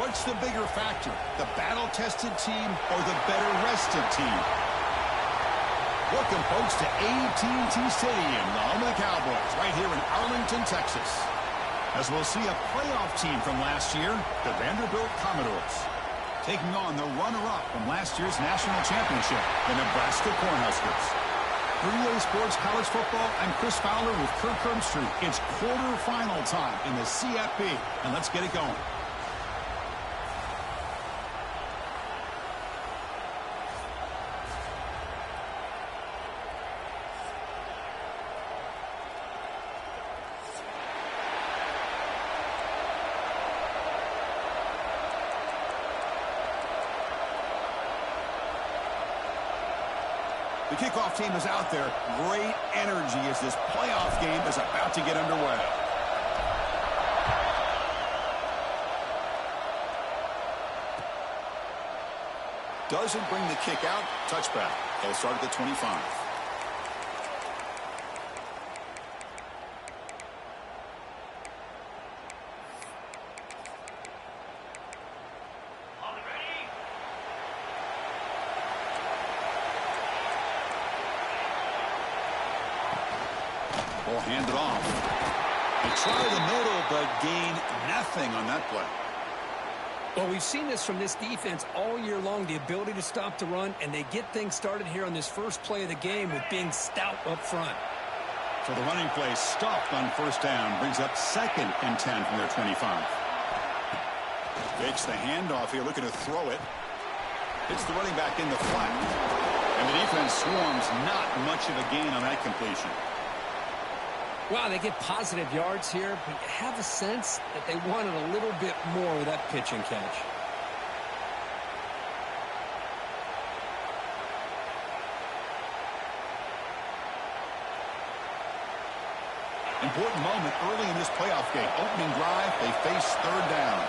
What's the bigger factor, the battle-tested team or the better-rested team? Welcome, folks, to AT&T Stadium, the home of the Cowboys, right here in Arlington, Texas. As we'll see a playoff team from last year, the Vanderbilt Commodores, taking on the runner-up from last year's national championship, the Nebraska Cornhuskers. For EA Sports College Football, I'm Chris Fowler with Kirk Herbstreit. It's quarterfinal time in the CFP, and let's get it going. The kickoff team is out there. Great energy as this playoff game is about to get underway. Doesn't bring the kick out. Touchback. They'll start at the 25. Ball handed off. They try the middle, but gain nothing on that play. Well, we've seen this from this defense all year long, the ability to stop the run, and they get things started here on this first play of the game with being stout up front. So the running play stopped on first down, brings up 2nd and 10 from their 25. Takes the handoff here, looking to throw it. Hits the running back in the flat. And the defense swarms, not much of a gain on that completion. Wow, they get positive yards here, but you have a sense that they wanted a little bit more with that pitch and catch. Important moment early in this playoff game. Opening drive, they face 3rd down.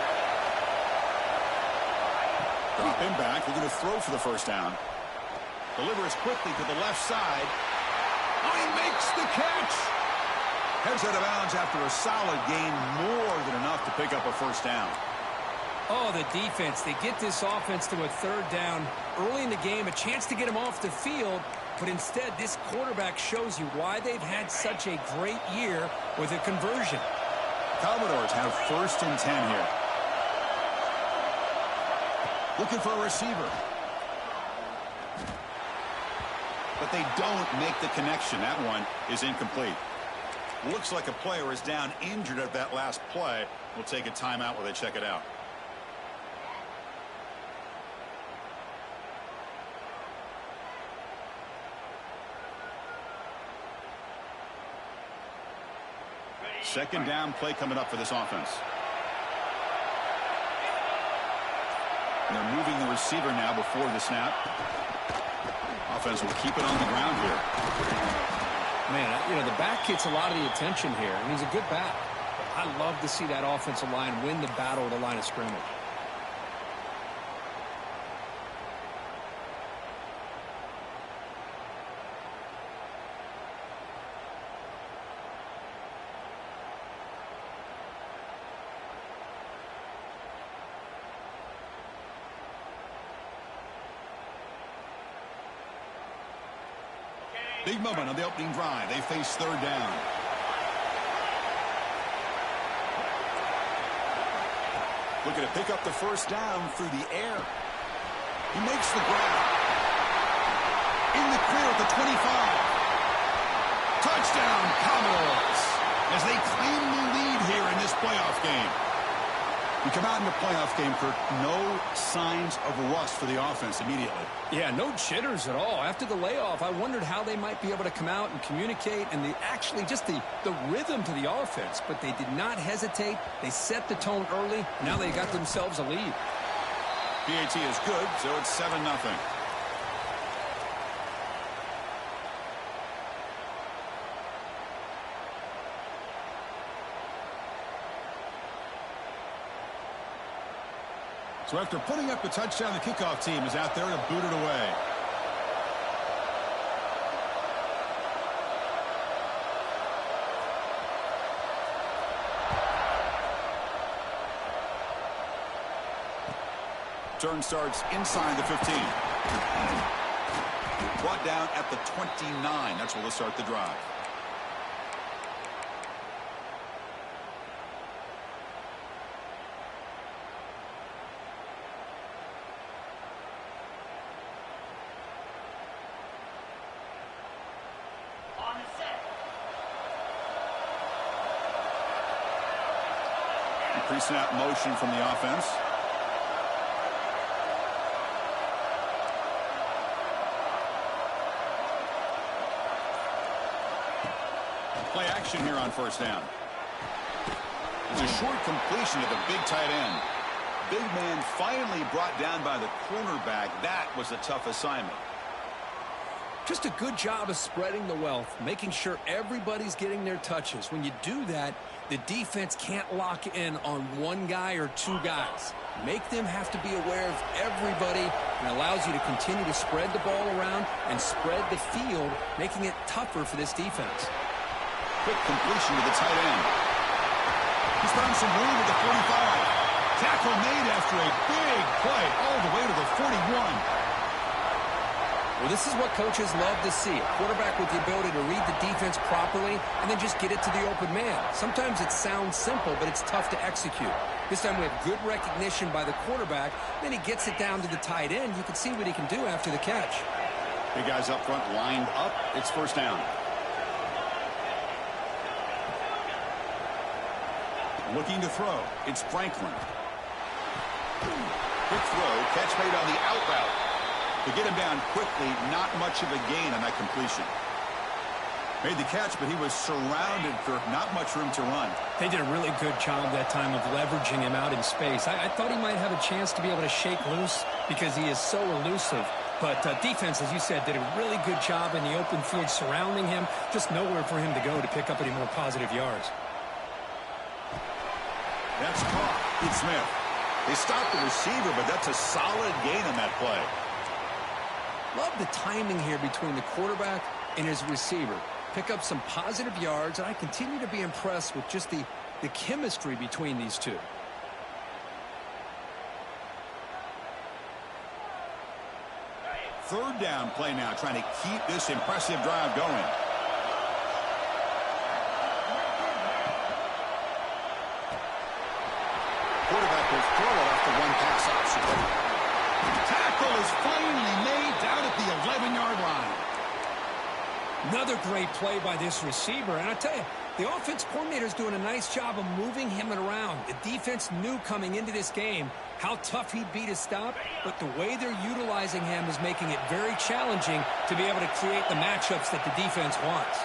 Drop him back, looking to throw for the first down. Delivers quickly to the left side. Oh, he makes the catch! Heads out of bounds after a solid gain, more than enough to pick up a first down. Oh, the defense. They get this offense to a 3rd down early in the game, a chance to get them off the field, but instead this quarterback shows you why they've had such a great year with a conversion. Commodores have 1st and 10 here. Looking for a receiver. But they don't make the connection. That one is incomplete. Looks like a player is down injured at that last play. We'll take a timeout while they check it out. Second down play coming up for this offense. And they're moving the receiver now before the snap. Offense will keep it on the ground here. Man, you know, the back gets a lot of the attention here, and he's a good back. But I love to see that offensive line win the battle at the line of scrimmage. Big moment on the opening drive. They face 3rd down. Looking to pick up the first down through the air. He makes the grab. In the clear at the 25. Touchdown, Commodores, as they claim the lead here in this playoff game. We come out in the playoff game, Kirk, no signs of rust for the offense immediately. Yeah, no jitters at all. After the layoff, I wondered how they might be able to come out and communicate and actually just the rhythm to the offense. But they did not hesitate. They set the tone early. Now they got themselves a lead. PAT is good, so it's 7-0. So after putting up the touchdown, the kickoff team is out there to boot it away. Return starts inside the 15. Brought down at the 29. That's where they'll start the drive. Pre-snap motion from the offense. Play action here on first down. It's a short completion to the big tight end. Big man finally brought down by the cornerback. That was a tough assignment. Just a good job of spreading the wealth, making sure everybody's getting their touches. When you do that, the defense can't lock in on one guy or two guys. Make them have to be aware of everybody, and allows you to continue to spread the ball around and spread the field, making it tougher for this defense. Quick completion to the tight end. He's found some room at the 45. Tackle made after a big play all the way to the 41. Well, this is what coaches love to see. A quarterback with the ability to read the defense properly and then just get it to the open man. Sometimes it sounds simple, but it's tough to execute. This time we have good recognition by the quarterback. Then he gets it down to the tight end. You can see what he can do after the catch. Big guys up front lined up. It's first down. Looking to throw. It's Franklin. Quick throw. Catch made on the out route. To get him down quickly, not much of a gain on that completion. Made the catch, but he was surrounded for not much room to run. They did a really good job that time of leveraging him out in space. I thought he might have a chance to be able to shake loose because he is so elusive. But defense, as you said, did a really good job in the open field surrounding him. Just nowhere for him to go to pick up any more positive yards. That's caught. It's Smith. They stopped the receiver, but that's a solid gain on that play. Love the timing here between the quarterback and his receiver. Pick up some positive yards, and I continue to be impressed with just the chemistry between these two. Third down play now, trying to keep this impressive drive going. Quarterback will throw it off the one pass option. Tackle is finally made down at the 11-yard line. Another great play by this receiver. And I tell you, the offense coordinator is doing a nice job of moving him around. The defense knew coming into this game how tough he'd be to stop, but the way they're utilizing him is making it very challenging to be able to create the matchups that the defense wants.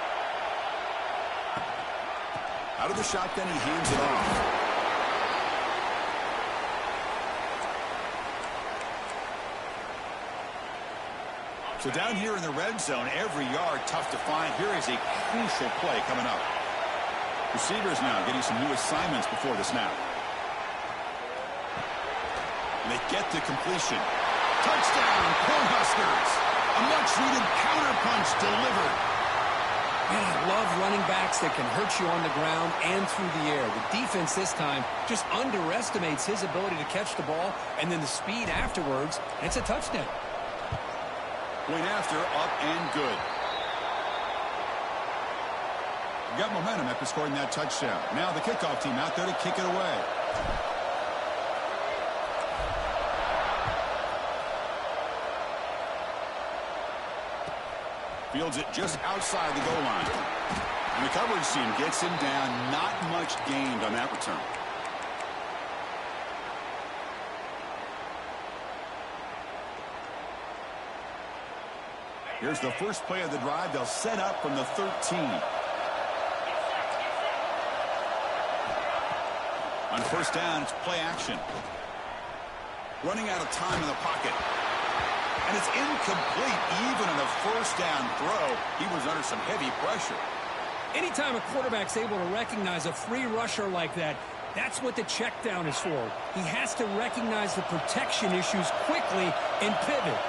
Out of the shotgun, he hands it off. So down here in the red zone, every yard tough to find. Here is a crucial play coming up. Receivers now getting some new assignments before the snap. And they get the completion. Touchdown, Cornhuskers. A much-needed counterpunch delivered. Man, I love running backs that can hurt you on the ground and through the air. The defense this time just underestimates his ability to catch the ball, and then the speed afterwards, and it's a touchdown. Point after, up and good. You got momentum after scoring that touchdown. Now the kickoff team out there to kick it away. Fields it just outside the goal line. And the coverage team gets him down. Not much gained on that return. Here's the first play of the drive. They'll set up from the 13. On first down, it's play action. Running out of time in the pocket. And it's incomplete. Even on a first down throw, he was under some heavy pressure. Anytime a quarterback's able to recognize a free rusher like that, that's what the check down is for. He has to recognize the protection issues quickly and pivot.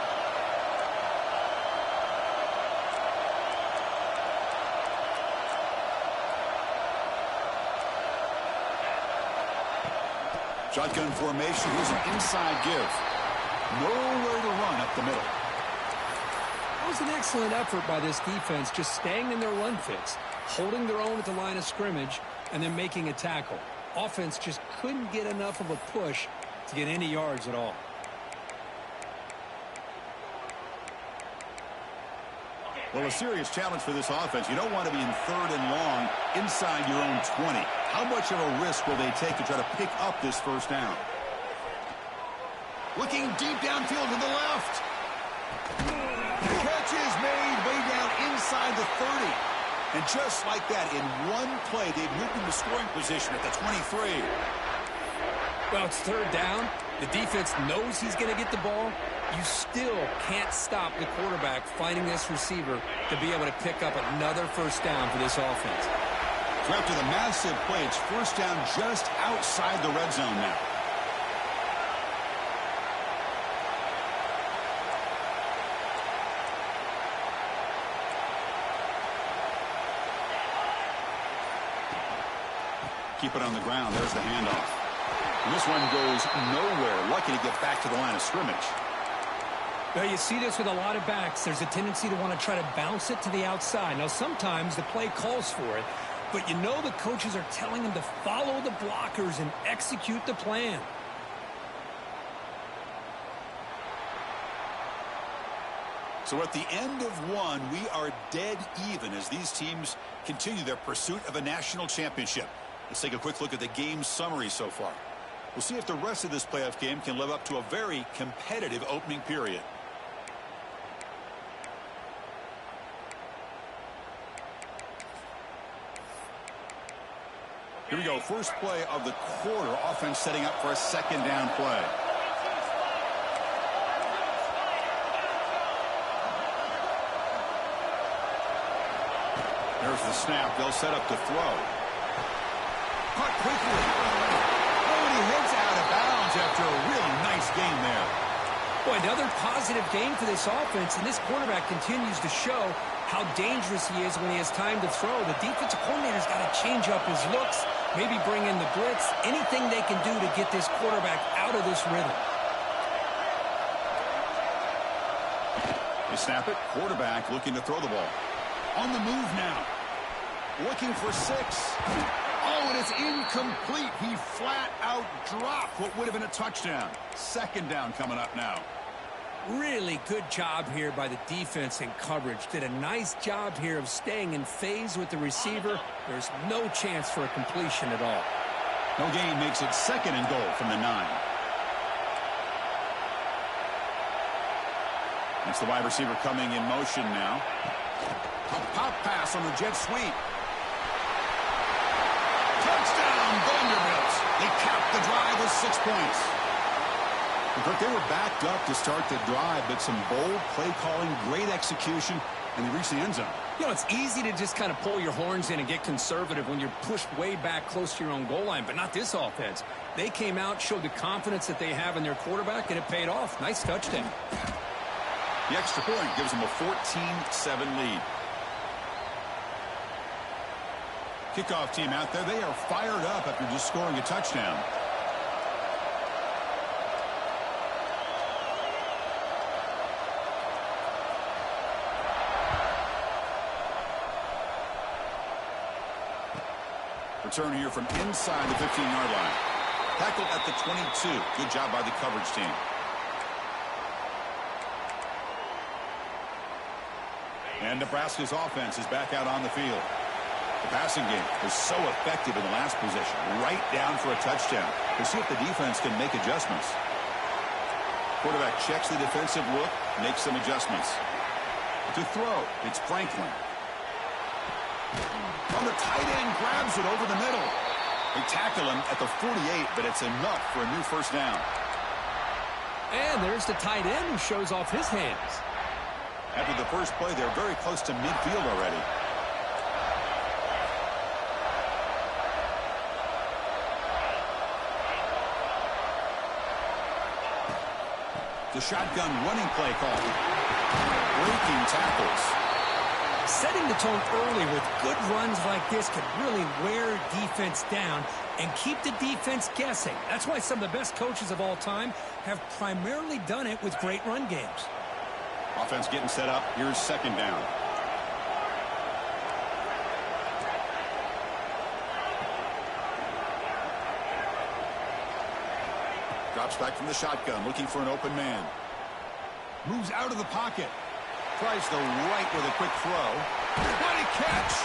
Shotgun formation. Here's an inside give. Nowhere to run up the middle. It was an excellent effort by this defense, just staying in their run fits, holding their own at the line of scrimmage, and then making a tackle. Offense just couldn't get enough of a push to get any yards at all. Well, a serious challenge for this offense. You don't want to be in 3rd and long inside your own 20. How much of a risk will they take to try to pick up this first down? Looking deep downfield to the left. The catch is made way down inside the 30. And just like that, in one play, they've moved into scoring position at the 23. Well, it's 3rd down. The defense knows he's going to get the ball. You still can't stop the quarterback finding this receiver to be able to pick up another first down for this offense. So after the massive play, it's first down just outside the red zone now. Keep it on the ground. There's the handoff. And this one goes nowhere. Lucky to get back to the line of scrimmage. Well, you see this with a lot of backs. There's a tendency to want to try to bounce it to the outside. Now, sometimes the play calls for it, but you know the coaches are telling them to follow the blockers and execute the plan. So at the end of one, we are dead even as these teams continue their pursuit of a national championship. Let's take a quick look at the game summary so far. We'll see if the rest of this playoff game can live up to a very competitive opening period. Here we go. First play of the quarter. Offense setting up for a 2nd down play. There's the snap. They'll set up to throw. Caught quickly. Oh, and he heads out of bounds after a really nice game there. Boy, another positive game for this offense, and this quarterback continues to show how dangerous he is when he has time to throw. The defensive coordinator's got to change up his looks, maybe bring in the blitz, anything they can do to get this quarterback out of this rhythm. They snap it. Quarterback looking to throw the ball. On the move now. Looking for 6. Oh, and it's incomplete. He flat out dropped what would have been a touchdown. 2nd down coming up now. Really good job here by the defense in coverage. Did a nice job here of staying in phase with the receiver. There's no chance for a completion at all. No gain makes it 2nd and goal from the 9. That's the wide receiver coming in motion now. A pop pass on the jet sweep. Touchdown, Vanderbilt. They capped the drive with 6 points. They were backed up to start the drive, but some bold play calling, great execution, and they reached the end zone. You know, it's easy to just kind of pull your horns in and get conservative when you're pushed way back close to your own goal line, but not this offense. They came out, showed the confidence that they have in their quarterback, and it paid off. Nice touchdown. The extra point gives them a 14-7 lead. Kickoff team out there. They are fired up after just scoring a touchdown. Return here from inside the 15-yard line. Tackled at the 22. Good job by the coverage team. And Nebraska's offense is back out on the field. The passing game was so effective in the last possession, right down for a touchdown. We'll see if the defense can make adjustments. Quarterback checks the defensive look, makes some adjustments. To throw, it's Franklin. On the tight end, grabs it over the middle. They tackle him at the 48, but it's enough for a new first down. And there's the tight end who shows off his hands. After the first play, they're very close to midfield already. The shotgun running play call. Breaking tackles. Setting the tone early with good runs like this can really wear defense down and keep the defense guessing. That's why some of the best coaches of all time have primarily done it with great run games. Offense getting set up. Here's second down. Drops back from the shotgun, looking for an open man. Moves out of the pocket. Tries the right with a quick throw. What a catch!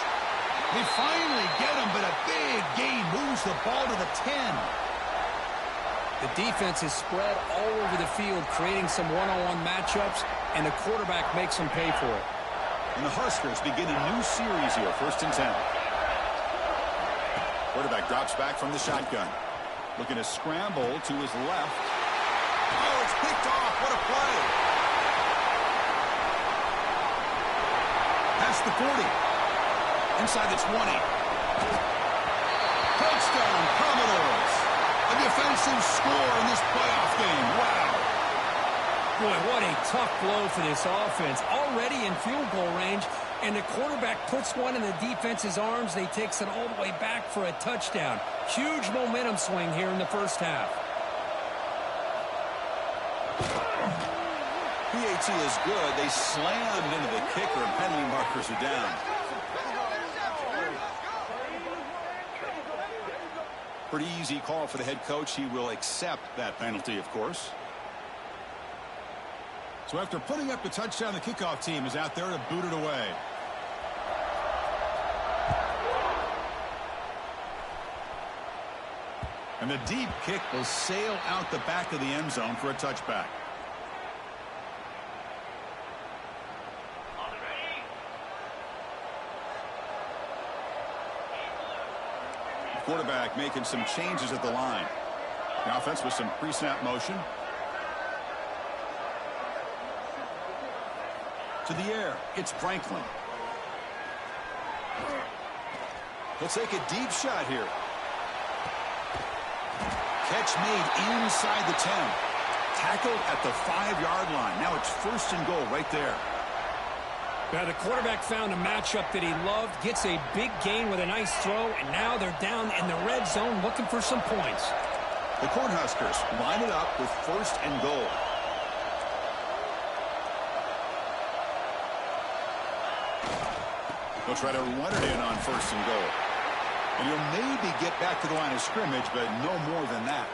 They finally get him, but a big gain moves the ball to the 10. The defense is spread all over the field, creating some one-on-one matchups, and the quarterback makes them pay for it. And the Huskers begin a new series here, 1st and 10. Quarterback drops back from the shotgun. Looking to scramble to his left. Oh, it's picked off. What a play. Past the 40. Inside the 20. Touchdown, Commodores. A defensive score in this playoff game. Wow. Boy, what a tough blow for this offense. Already in field goal range, and the quarterback puts one in the defense's arms. They takes it all the way back for a touchdown. Huge momentum swing here in the first half. PAT is good. They slammed into the kicker, and penalty markers are down. Pretty easy call for the head coach. He will accept that penalty, of course. So after putting up the touchdown, the kickoff team is out there to boot it away. And the deep kick will sail out the back of the end zone for a touchback. The quarterback making some changes at the line. The offense with some pre-snap motion. To the air, it's Franklin. He'll take a deep shot here. Catch made inside the 10. Tackled at the 5-yard line. Now it's 1st and goal right there. Now the quarterback found a matchup that he loved, gets a big gain with a nice throw, and now they're down in the red zone looking for some points. The Cornhuskers line it up with 1st and goal. They'll try to run it in on 1st and goal. And you'll maybe get back to the line of scrimmage, but no more than that.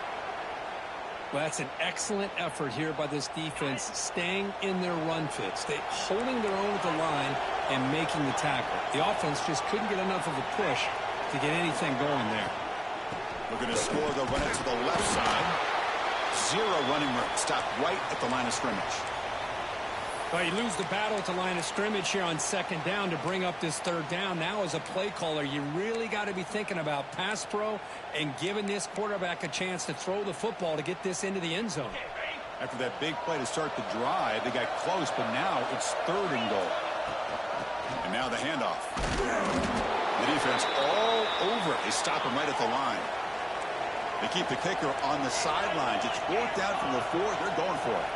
Well, that's an excellent effort here by this defense, staying in their run fits. They holding their own at the line and making the tackle. The offense just couldn't get enough of a push to get anything going there. We're going to score. They'll run it to the left side. 0 running room. Stop right at the line of scrimmage. Well, you lose the battle at the line of scrimmage here on 2nd down to bring up this 3rd down. Now, as a play caller, you really got to be thinking about pass pro and giving this quarterback a chance to throw the football to get this into the end zone. After that big play to start the drive, they got close, but now it's 3rd and goal. And now the handoff. The defense all over it. They stop him right at the line. They keep the kicker on the sidelines. It's 4th down from the 4. They're going for it.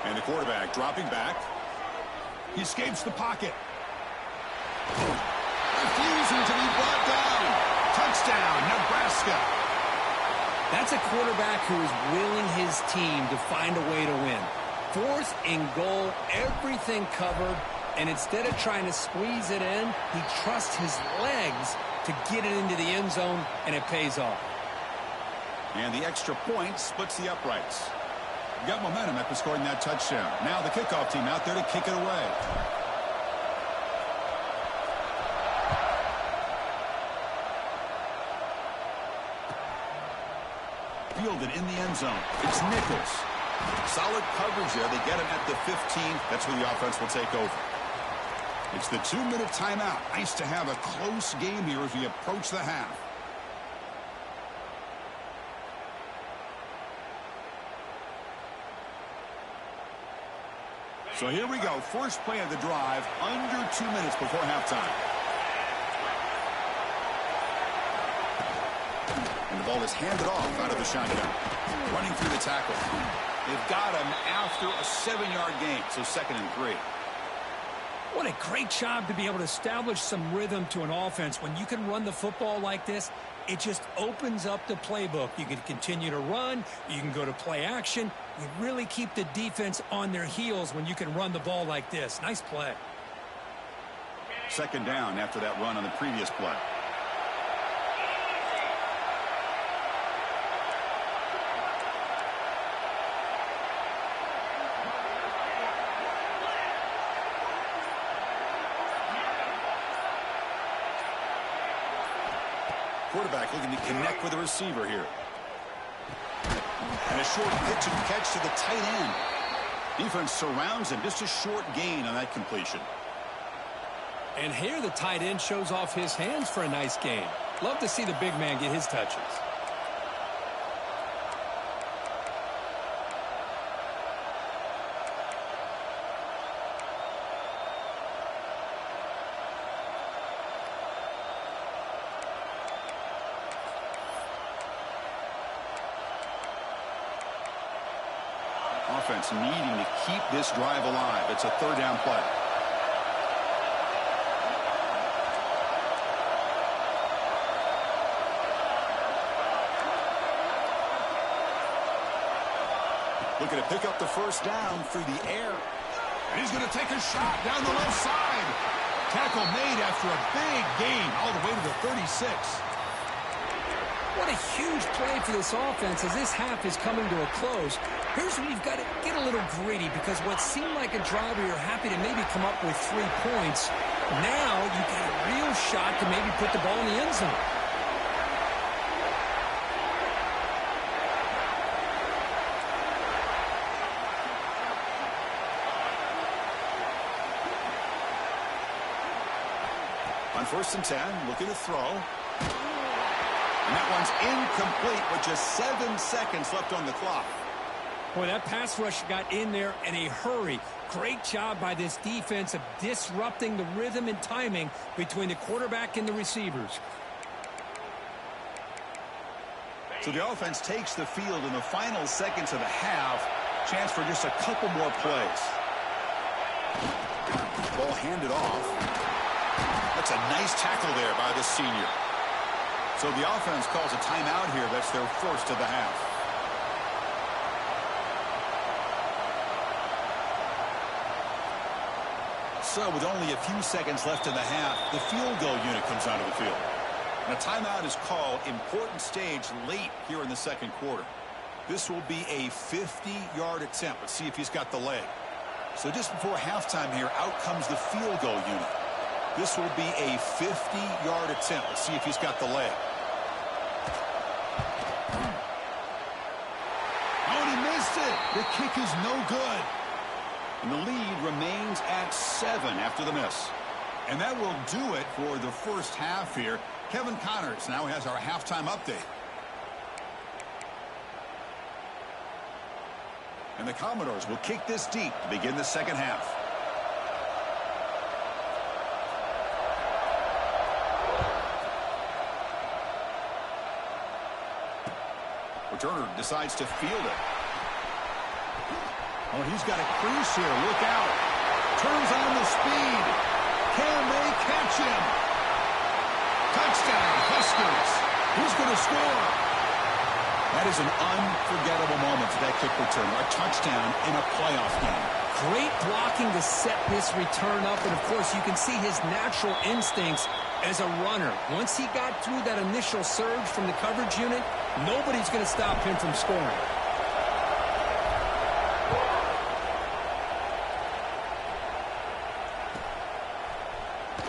And the quarterback dropping back. He escapes the pocket. Refusing to be brought down. Touchdown, Nebraska. That's a quarterback who is willing his team to find a way to win. 4th and goal, everything covered, and instead of trying to squeeze it in, he trusts his legs to get it into the end zone, and it pays off. And the extra point splits the uprights. Got momentum after scoring that touchdown. Now the kickoff team out there to kick it away. Fielded in the end zone. It's Nichols. Solid coverage there. They get him at the 15. That's where the offense will take over. It's the 2-minute timeout. Nice to have a close game here as we approach the half. So here we go. First play of the drive, under 2 minutes before halftime. And the ball is handed off out of the shotgun. Running through the tackle. They've got him after a 7-yard gain, so 2nd and 3. What a great job to be able to establish some rhythm to an offense. When you can run the football like this, it just opens up the playbook. You can continue to run. You can go to play action. You really keep the defense on their heels when you can run the ball like this. Nice play. 2nd down after that run on the previous play. Quarterback looking to connect with the receiver here. And a short pitch and catch to the tight end. Defense surrounds him. Just a short gain on that completion. And here the tight end shows off his hands for a nice gain. Love to see the big man get his touches. Offense needing to keep this drive alive. It's a 3rd down play. Looking to pick up the 1st down through the air. And he's going to take a shot down the left side. Tackle made after a big gain all the way to the 36. What a huge play for this offense as this half is coming to a close. Here's where you've got to get a little gritty, because what seemed like a drive where you're happy to maybe come up with 3 points, now you get a real shot to maybe put the ball in the end zone. On 1st and 10, looking to throw. And that one's incomplete with just 7 seconds left on the clock. Boy, that pass rush got in there in a hurry. Great job by this defense of disrupting the rhythm and timing between the quarterback and the receivers. So the offense takes the field in the final seconds of the half. Chance for just a couple more plays. Ball handed off. That's a nice tackle there by the senior. So the offense calls a timeout here. That's their 1st of the half. So with only a few seconds left in the half, the field goal unit comes out of the field. And a timeout is called. Important stage late here in the 2nd quarter. This will be a 50-yard attempt. Let's see if he's got the leg. So just before halftime here, out comes the field goal unit. This will be a 50-yard attempt. Let's see if he's got the leg. Oh, and he missed it. The kick is no good. And the lead remains at 7 after the miss. And that will do it for the 1st half here. Kevin Connors now has our halftime update. And the Commodores will kick this deep to begin the 2nd half. Returner decides to field it. Oh, he's got a crease here. Look out. Turns on the speed. Can they catch him? Touchdown, Huskers. Who's going to score? That is an unforgettable moment for that kick return. A touchdown in a playoff game. Great blocking to set this return up, and of course you can see his natural instincts as a runner. Once he got through that initial surge from the coverage unit, nobody's going to stop him from scoring.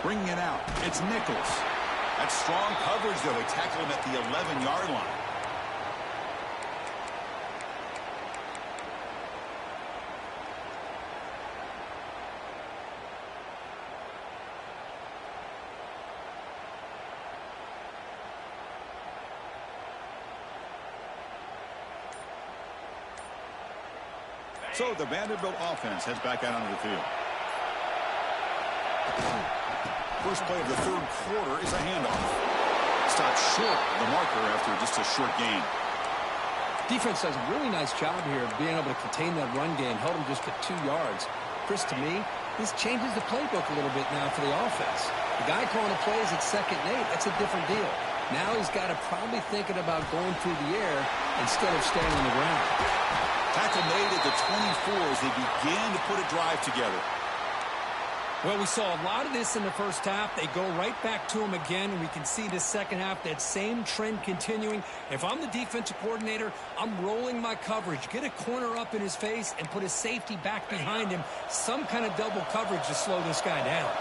Bringing it out, it's Nichols. That's strong coverage, though. They tackle him at the 11-yard line. So the Vanderbilt offense heads back out onto the field. First play of the 3rd quarter is a handoff. Stopped short of the marker after just a short gain. Defense does a really nice job here of being able to contain that run game, held him just to 2 yards. Chris, to me, this changes the playbook a little bit now for the offense. The guy calling the plays at 2nd and 8, that's a different deal. Now he's got to probably thinking about going through the air instead of staying on the ground. Tackle made at the 24 as they began to put a drive together. Well, we saw a lot of this in the first half. They go right back to him again, and we can see the second half, that same trend continuing. If I'm the defensive coordinator, I'm rolling my coverage. Get a corner up in his face and put a safety back behind him. Some kind of double coverage to slow this guy down.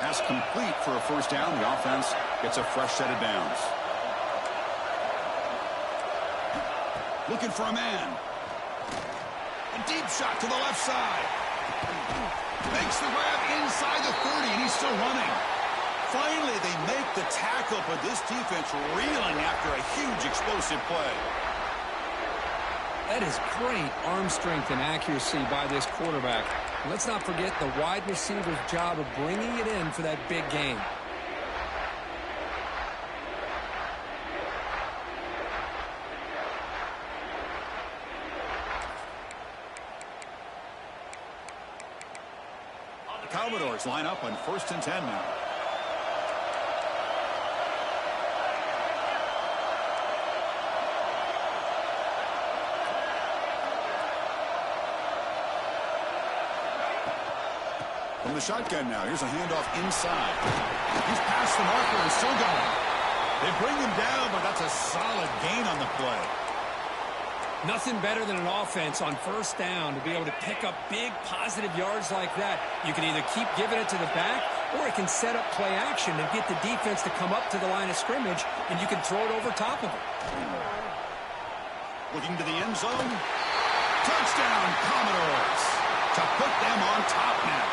Pass complete for a first down. The offense gets a fresh set of downs. Looking for a man. A deep shot to the left side. Makes the grab inside the 30, and he's still running. Finally, they make the tackle, but this defense reeling after a huge explosive play. That is great arm strength and accuracy by this quarterback. Let's not forget the wide receiver's job of bringing it in for that big game. Commodores line up on 1st and 10 now. From the shotgun now, here's a handoff inside. He's past the marker and still going. They bring him down, but that's a solid gain on the play. Nothing better than an offense on 1st down to be able to pick up big positive yards like that. You can either keep giving it to the back, or it can set up play action and get the defense to come up to the line of scrimmage, and you can throw it over top of it. Looking to the end zone. Touchdown, Commodores, to put them on top now.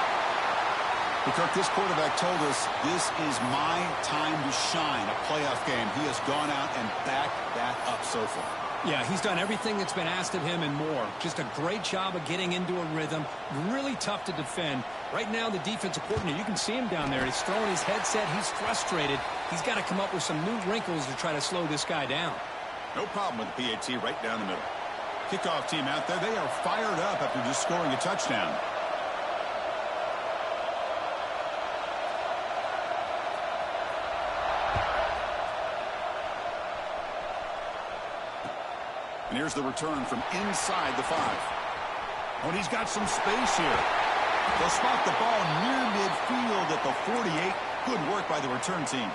Kirk, this quarterback told us this is my time to shine, a playoff game. He has gone out and backed that up so far. Yeah, he's done everything that's been asked of him and more. Just a great job of getting into a rhythm. Really tough to defend. Right now, the defensive coordinator, you can see him down there. He's throwing his headset. He's frustrated. He's got to come up with some new wrinkles to try to slow this guy down. No problem with the PAT right down the middle. Kickoff team out there. They are fired up after just scoring a touchdown. And here's the return from inside the 5. Oh, and he's got some space here. They'll spot the ball near midfield at the 48. Good work by the return team.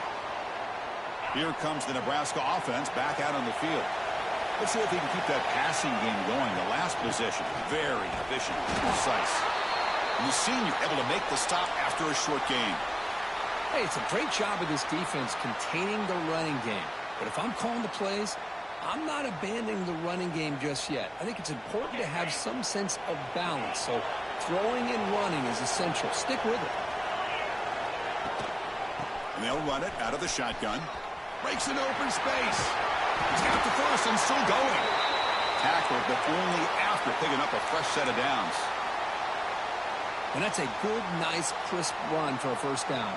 Here comes the Nebraska offense back out on the field. Let's see if he can keep that passing game going. The last possession, very efficient and precise. And the senior able to make the stop after a short gain. Hey, it's a great job of this defense containing the running game. But if I'm calling the plays, I'm not abandoning the running game just yet. I think it's important to have some sense of balance. So throwing and running is essential. Stick with it. And they'll run it out of the shotgun. Breaks an open space. He's got the first and still going. Tackled, but only after picking up a fresh set of downs. And that's a good, nice, crisp run for a first down.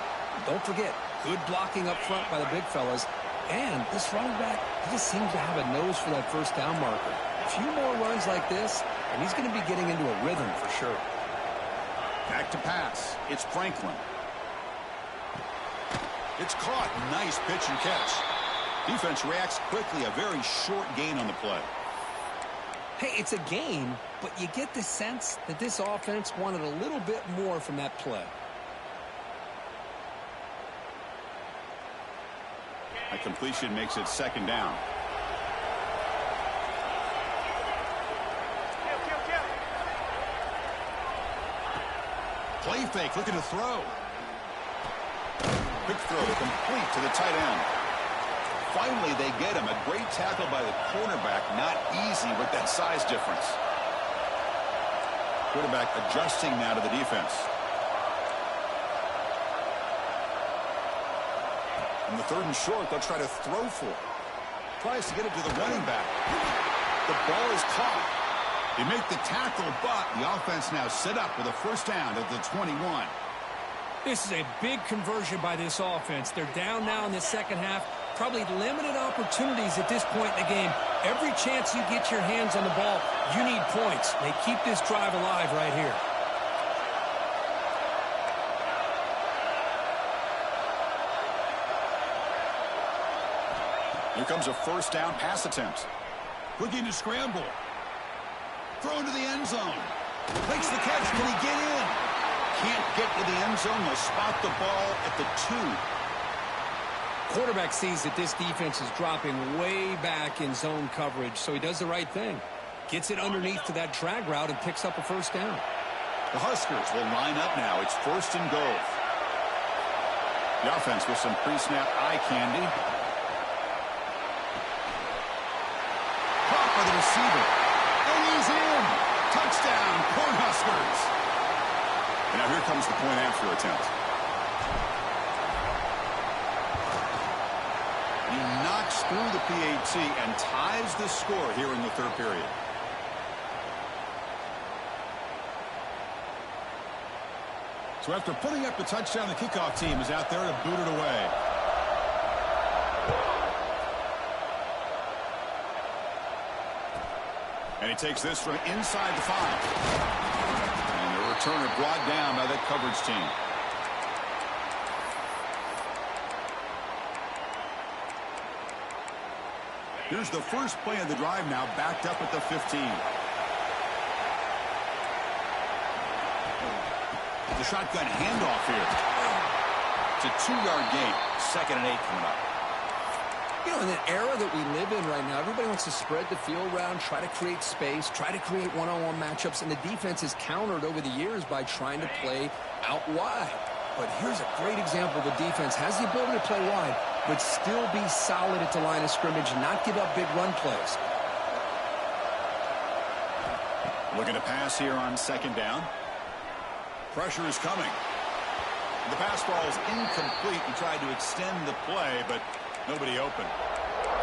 Don't forget, good blocking up front by the big fellas. And this running back, he just seems to have a nose for that first down marker. A few more runs like this, and he's going to be getting into a rhythm for sure. Back to pass. It's Franklin. It's caught. Nice pitch and catch. Defense reacts quickly. A very short gain on the play. Hey, it's a game, but you get the sense that this offense wanted a little bit more from that play. A completion makes it second down. Play fake, looking to throw. Quick throw, complete to the tight end. Finally, they get him. A great tackle by the cornerback. Not easy with that size difference. Quarterback adjusting now to the defense. On the 3rd and short, they'll try to throw for it. Tries to get it to the running back. The ball is caught. They make the tackle, but the offense now set up with a first down at the 21. This is a big conversion by this offense. They're down now in the second half. Probably limited opportunities at this point in the game. Every chance you get your hands on the ball, you need points. They keep this drive alive right here. Here comes a first down pass attempt. Looking to scramble. Throw into the end zone. Makes the catch. Can he get in? Can't get to the end zone. They'll spot the ball at the 2. Quarterback sees that this defense is dropping way back in zone coverage, so he does the right thing. Gets it underneath to that drag route and picks up a first down. The Huskers will line up now. It's first and goal. The offense with some pre-snap eye candy. Caught by the receiver. And he's in. Touchdown, Cornhuskers. And now here comes the point after attempt. He knocks through the PAT and ties the score here in the third period. So after putting up the touchdown, the kickoff team is out there to boot it away. And he takes this from inside the 5. And the returner brought down by that coverage team. Here's the first play of the drive now, backed up at the 15. The shotgun handoff here. It's a 2-yard gain. 2nd and 8 coming up. You know, in the era that we live in right now, everybody wants to spread the field around, try to create space, try to create one-on-one matchups, and the defense is countered over the years by trying to play out wide. But here's a great example. The defense has the ability to play wide, but still be solid at the line of scrimmage and not give up big run plays. Looking to pass here on 2nd down. Pressure is coming. The pass ball is incomplete. He tried to extend the play, but nobody open.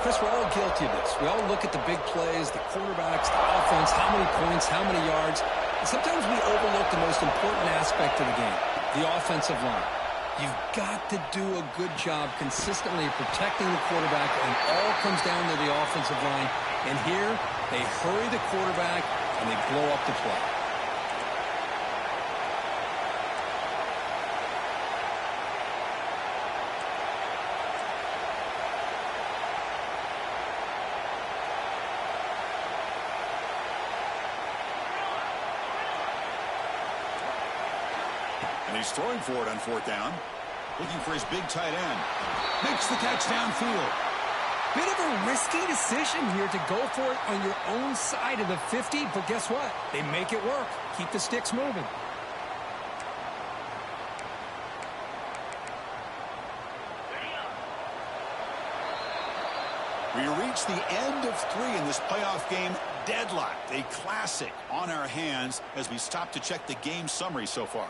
Chris, we're all guilty of this. We all look at the big plays, the quarterbacks, the offense, how many points, how many yards. And sometimes we overlook the most important aspect of the game, the offensive line. You've got to do a good job consistently protecting the quarterback, and it all comes down to the offensive line. And here, they hurry the quarterback, and they blow up the play. And he's throwing for it on 4th down. Looking for his big tight end. Makes the catch downfield. Bit of a risky decision here to go for it on your own side of the 50, but guess what? They make it work. Keep the sticks moving. We reach the end of 3 in this playoff game. Deadlocked. A classic on our hands as we stop to check the game summary so far.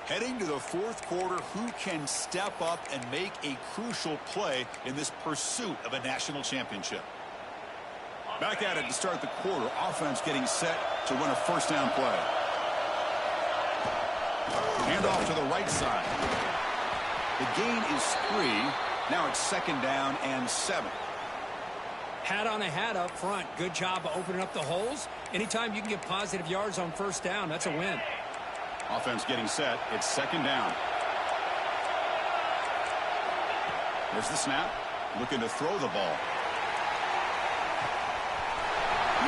Heading to the 4th quarter, who can step up and make a crucial play in this pursuit of a national championship? Back at it to start the quarter. Offense getting set to run a first down play. Hand off to the right side. The gain is 3. Now it's 2nd down and 7. Hat on a hat up front. Good job of opening up the holes. Anytime you can get positive yards on first down, that's a win. Offense getting set. It's 2nd down. There's the snap. Looking to throw the ball.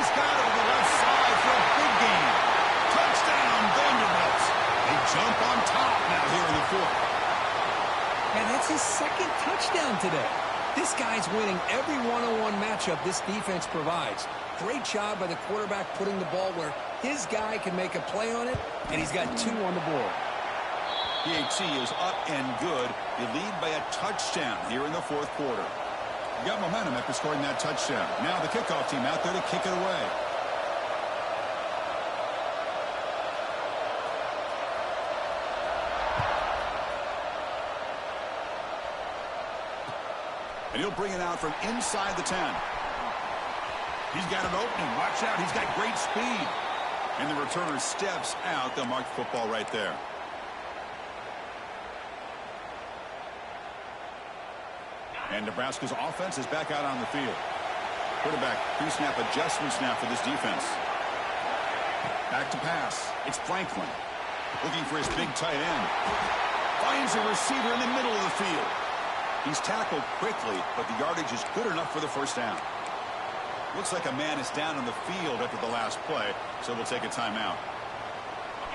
He's got it on the left side for a big gain. Touchdown, Vanderbilt. They jump on top now here in the 4th. And that's his 2nd touchdown today. This guy's winning every one-on-one matchup this defense provides. Great job by the quarterback putting the ball where his guy can make a play on it, and he's got 2 on the board. PAT is up and good. They lead by a touchdown here in the 4th quarter. You got momentum after scoring that touchdown. Now the kickoff team out there to kick it away. And he'll bring it out from inside the 10. He's got an opening. Watch out. He's got great speed. And the returner steps out. They'll mark the football right there. And Nebraska's offense is back out on the field. Quarterback pre-snap adjustments now for this defense. Back to pass. It's Franklin. Looking for his big tight end. Finds a receiver in the middle of the field. He's tackled quickly, but the yardage is good enough for the first down. Looks like a man is down on the field after the last play, so we'll take a timeout.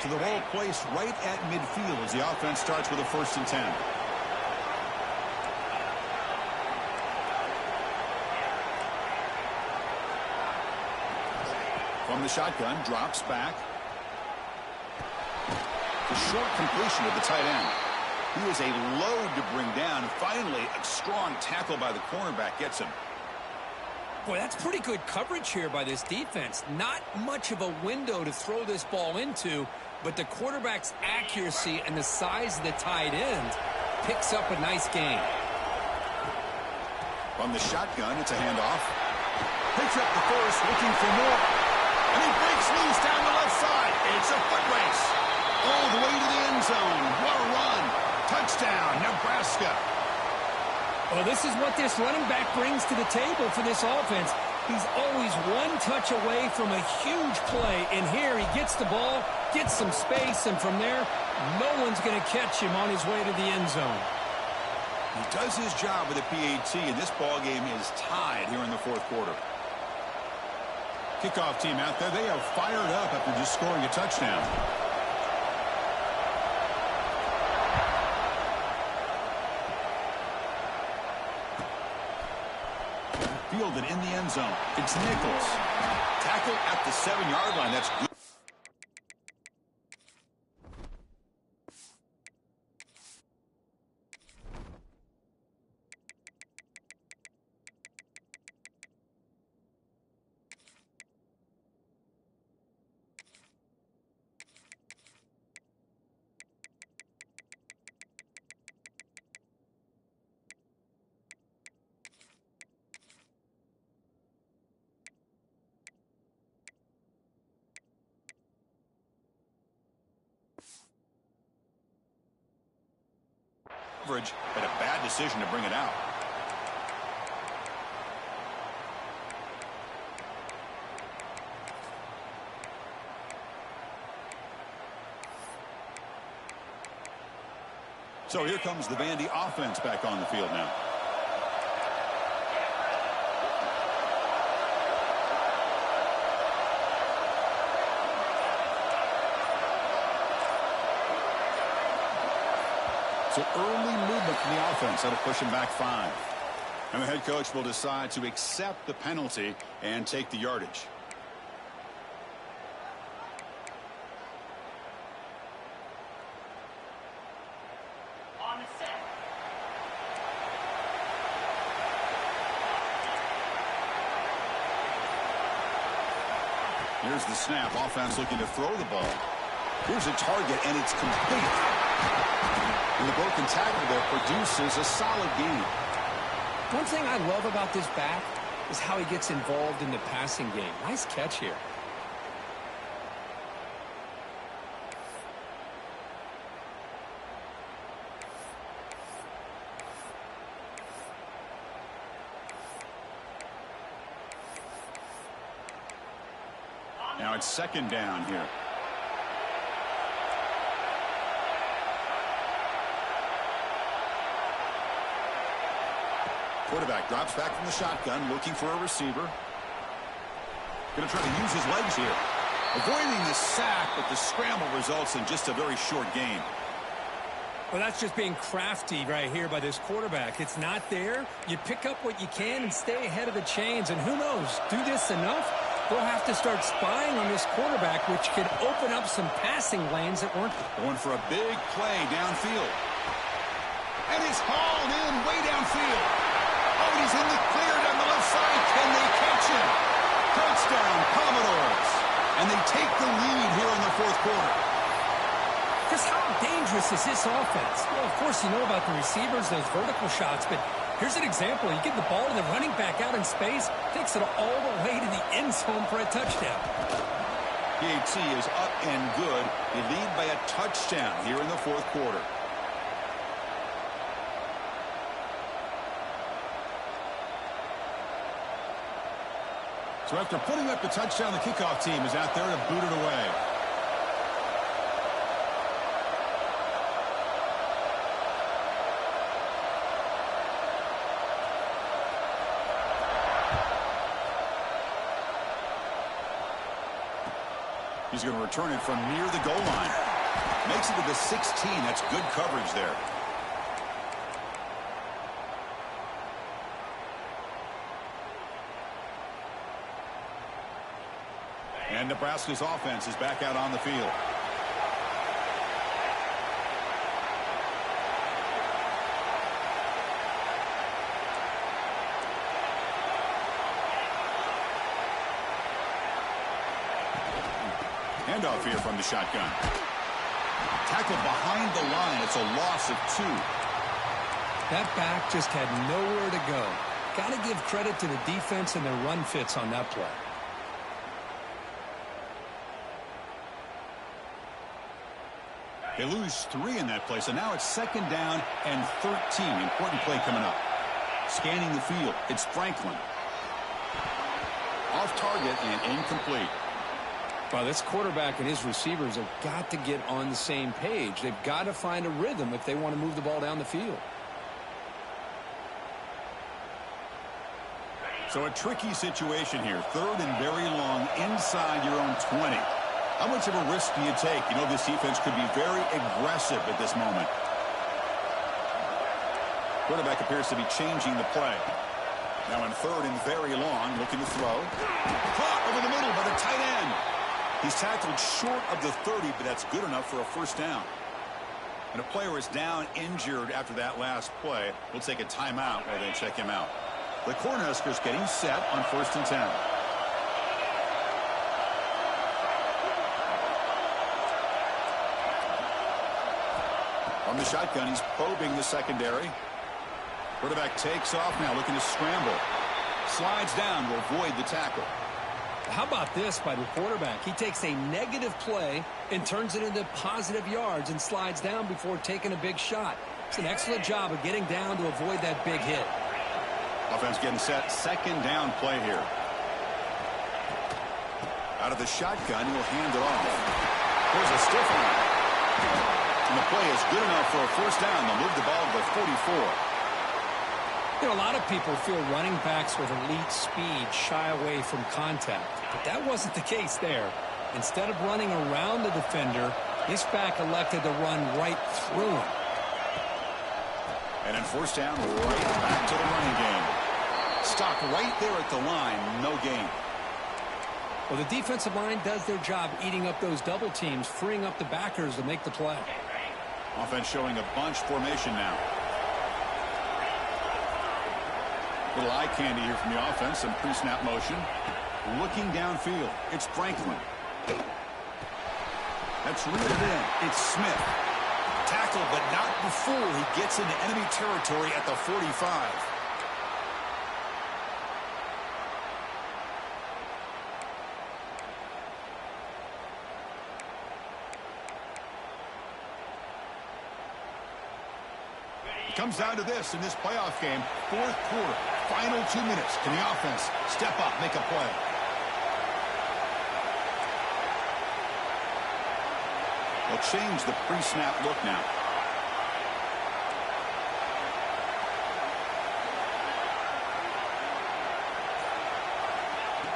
So the ball placed right at midfield as the offense starts with a 1st and 10. From the shotgun, drops back. The short completion of the tight end. He was a load to bring down. Finally, a strong tackle by the cornerback gets him. Boy, that's pretty good coverage here by this defense. Not much of a window to throw this ball into, but the quarterback's accuracy and the size of the tight end picks up a nice gain. From the shotgun, it's a handoff. Picks up the first, looking for more. And he breaks loose down the left side. It's a foot race. All the way to the end zone. What a run. Touchdown, Nebraska. Well, this is what this running back brings to the table for this offense. He's always one touch away from a huge play. And here he gets the ball, gets some space, and from there, no one's going to catch him on his way to the end zone. He does his job with the PAT, and this ball game is tied here in the 4th quarter. Kickoff team out there. They are fired up after just scoring a touchdown. Fielded in the end zone. It's Nichols. Tackle at the 7-yard line. That's good. But a bad decision to bring it out. So here comes the Vandy offense back on the field now. So early movement from the offense. That'll push him back 5. And the head coach will decide to accept the penalty and take the yardage. On the set. Here's the snap. Offense looking to throw the ball. Here's a target, and it's complete. And the broken tackle there produces a solid gain. One thing I love about this back is how he gets involved in the passing game. Nice catch here. Now it's 2nd down here. Quarterback drops back from the shotgun, looking for a receiver. Going to try to use his legs here. Avoiding the sack, but the scramble results in just a very short gain. Well, that's just being crafty right here by this quarterback. It's not there. You pick up what you can and stay ahead of the chains. And who knows, do this enough, they'll have to start spying on this quarterback, which could open up some passing lanes that weren't. Going for a big play downfield. And it's hauled in way downfield. Oh, he's in the clear down the left side. Can they catch him? Touchdown, Commodores. And they take the lead here in the 4th quarter. Just how dangerous is this offense? Well, of course, you know about the receivers, those vertical shots, but here's an example. You get the ball to the running back out in space, takes it all the way to the end zone for a touchdown. PAT is up and good. They lead by a touchdown here in the 4th quarter. So after putting up the touchdown, the kickoff team is out there to boot it away. He's going to return it from near the goal line. Makes it to the 16. That's good coverage there. And Nebraska's offense is back out on the field. Handoff here from the shotgun. Tackled behind the line. It's a loss of 2. That back just had nowhere to go. Got to give credit to the defense and their run fits on that play. They lose 3 in that play, so now it's 2nd down and 13. Important play coming up. Scanning the field. It's Franklin. Off target and incomplete. Well, this quarterback and his receivers have got to get on the same page. They've got to find a rhythm if they want to move the ball down the field. So a tricky situation here. 3rd and very long inside your own 20. How much of a risk do you take? You know, this defense could be very aggressive at this moment. Quarterback appears to be changing the play. Now in 3rd and very long, looking to throw. Caught over the middle by the tight end. He's tackled short of the 30, but that's good enough for a 1st down. And a player is down injured after that last play. We'll take a timeout while they check him out. The Cornhuskers getting set on 1st and 10. From the shotgun, he's probing the secondary. Quarterback takes off now, looking to scramble. Slides down to avoid the tackle. How about this by the quarterback? He takes a negative play and turns it into positive yards and slides down before taking a big shot. It's an excellent job of getting down to avoid that big hit. Offense getting set. 2nd down play here. Out of the shotgun, he'll hand it off. There's a stiff one. And the play is good enough for a 1st down. They'll move the ball to the 44. You know, a lot of people feel running backs with elite speed shy away from contact. But that wasn't the case there. Instead of running around the defender, this back elected to run right through him. And in 1st down, right back to the running game. Stopped right there at the line. No gain. Well, the defensive line does their job eating up those double teams, freeing up the backers to make the play. Offense showing a bunch formation now. Little eye candy here from the offense. Some pre-snap motion. Looking downfield. It's Franklin. That's reeled in. It's Smith. Tackled, but not before he gets into enemy territory at the 45. It comes down to this in this playoff game. 4th quarter. Final 2 minutes. Can the offense step up, make a play? They'll change the pre-snap look now.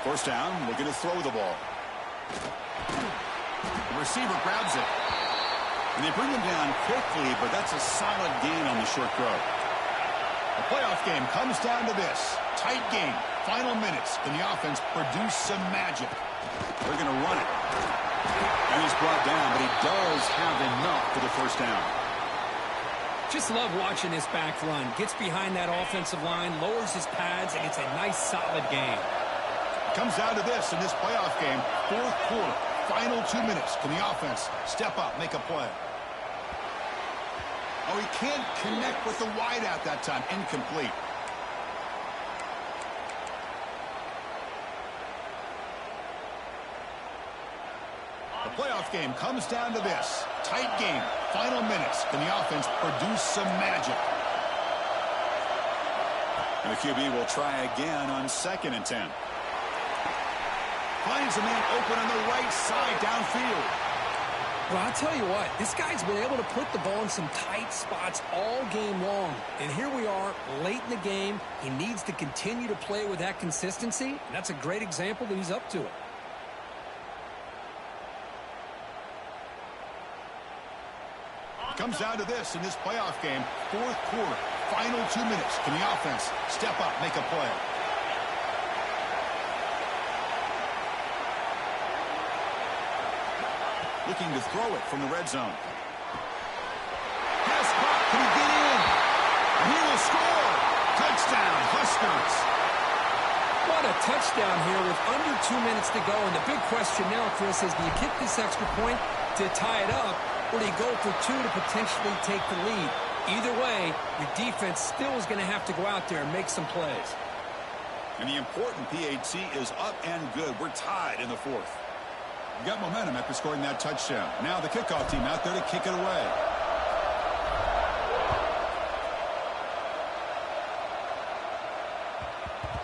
First down, looking to throw the ball. The receiver grabs it. And they bring him down quickly, but that's a solid gain on the short throw. The playoff game comes down to this. Tight game. Final minutes. Can the offense produce some magic? They're going to run it. And he's brought down, but he does have enough for the 1st down. Just love watching this back run. Gets behind that offensive line, lowers his pads, and it's a nice, solid game. It comes down to this in this playoff game. 4th quarter. Final 2 minutes. Can the offense step up, make a play? Oh, he can't connect with the wideout that time. Incomplete. The playoff game comes down to this. Tight game. Final minutes. Can the offense produce some magic? And the QB will try again on 2nd and 10. Finds a man open on the right side downfield. Well, I'll tell you what, this guy's been able to put the ball in some tight spots all game long. And here we are, late in the game. He needs to continue to play with that consistency, and that's a great example that he's up to it. Comes down to this in this playoff game. Fourth quarter, final 2 minutes. Can the offense step up, make a play? Looking to throw it from the red zone. Pass caught. Can he get in? And he will score. Touchdown, Huskers. What a touchdown here with under 2 minutes to go. And the big question now, Chris, is do you kick this extra point to tie it up, or do you go for two to potentially take the lead? Either way, your defense still is going to have to go out there and make some plays. And the important PAT is up and good. We're tied in the fourth. We got momentum after scoring that touchdown. Now the kickoff team out there to kick it away.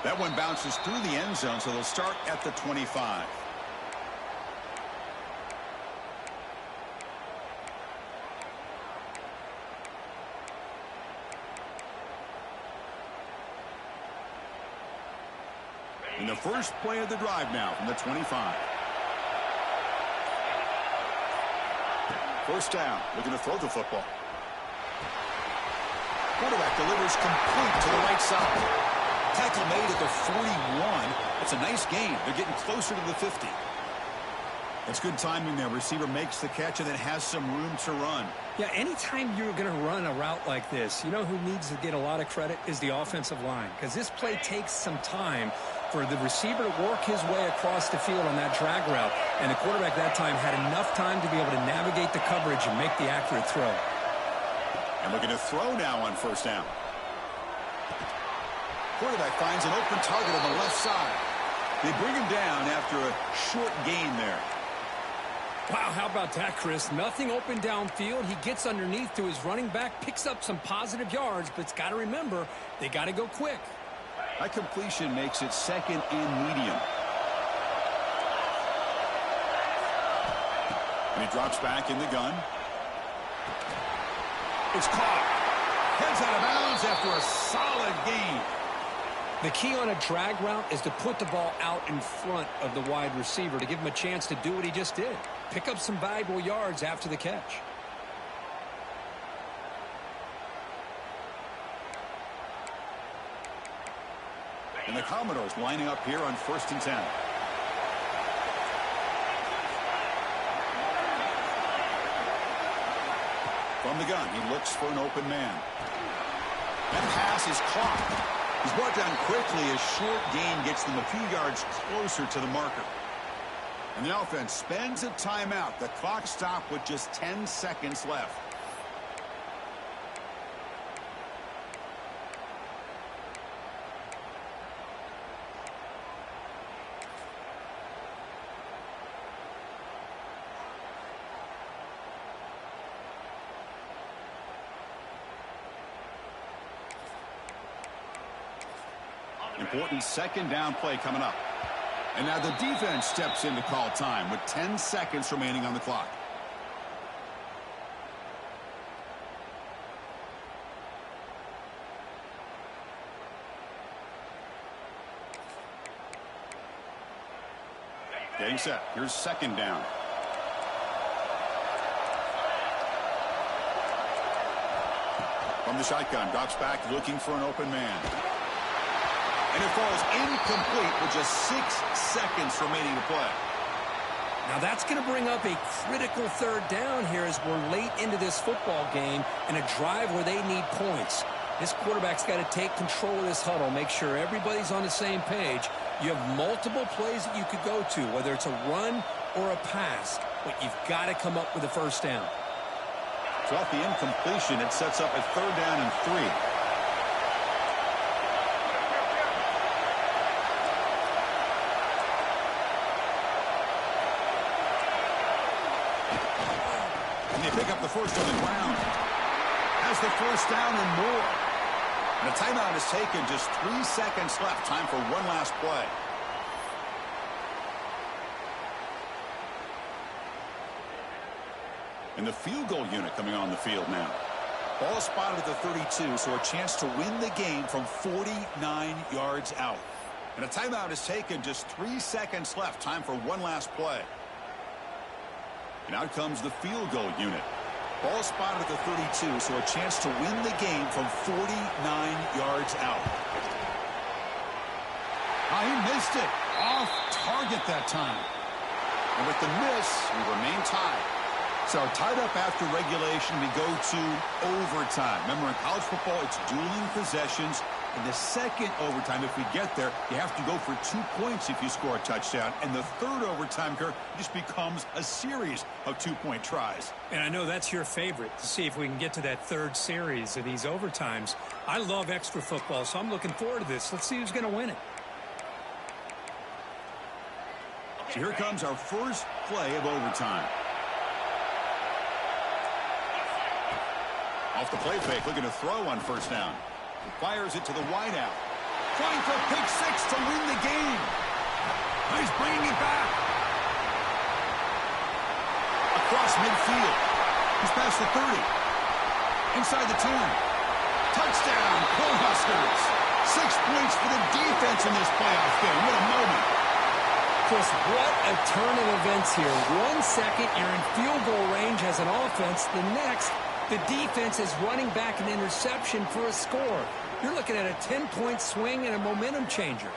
That one bounces through the end zone, so they'll start at the 25. In the first play of the drive now from the 25. First down, looking to throw the football. Quarterback delivers complete to the right side. Tackle made at the 41. It's a nice gain. They're getting closer to the 50. That's good timing there. Receiver makes the catch and then has some room to run. Yeah, anytime you're going to run a route like this, you know who needs to get a lot of credit is the offensive line, because this play takes some time for the receiver to work his way across the field on that drag route, and the quarterback that time had enough time to be able to navigate the coverage and make the accurate throw. And looking to throw now on first down. Quarterback finds an open target on the left side. They bring him down after a short gain there. Wow, how about that, Chris? Nothing open downfield. He gets underneath to his running back, picks up some positive yards, but it's got to remember, they got to go quick. That completion makes it second and medium. And he drops back in the gun. It's caught. Heads out of bounds after a solid gain. The key on a drag route is to put the ball out in front of the wide receiver to give him a chance to do what he just did. Pick up some valuable yards after the catch. And the Commodores lining up here on 1st and 10. From the gun, he looks for an open man. That pass is caught. He's brought down quickly. A short gain gets them a few yards closer to the marker. And the offense spends a timeout. The clock stopped with just 10 seconds left. Important second down play coming up. And now the defense steps in to call time with 10 seconds remaining on the clock. Getting set. Here's second down. From the shotgun, drops back looking for an open man. And it falls incomplete with just 6 seconds remaining to play. Now that's going to bring up a critical third down here as we're late into this football game in a drive where they need points. This quarterback's got to take control of this huddle, make sure everybody's on the same page. You have multiple plays that you could go to, whether it's a run or a pass, but you've got to come up with a first down. So off the incompletion, it sets up a third down and 3. Pick up the first on the ground. Has the first down and more. And a timeout is taken. Just 3 seconds left. Time for one last play. And the field goal unit coming on the field now. Ball spotted at the 32, so a chance to win the game from 49 yards out. And a timeout is taken, just 3 seconds left. Time for one last play. And out comes the field goal unit. Ball spotted at the 32, so a chance to win the game from 49 yards out. He missed it. Off target that time. And with the miss, we remain tied. So tied up after regulation, we go to overtime. Remember, in college football, it's dueling possessions. In the second overtime, if we get there, you have to go for 2 points if you score a touchdown. And the third overtime, Kirk, just becomes a series of 2-point tries. And I know that's your favorite, to see if we can get to that third series of these overtimes. I love extra football, so I'm looking forward to this. Let's see who's going to win it. So here comes our first play of overtime. Off the play fake, looking to throw on first down. Fires it to the wideout. Trying for a pick six to win the game. He's bringing it back. Across midfield. He's past the 30. Inside the 10. Touchdown, Cornhuskers. 6 points for the defense in this playoff game. What a moment. Chris, what a turn of events here. 1 second, you're in field goal range as an offense. The next, the defense is running back an interception for a score. You're looking at a 10-point swing and a momentum changer.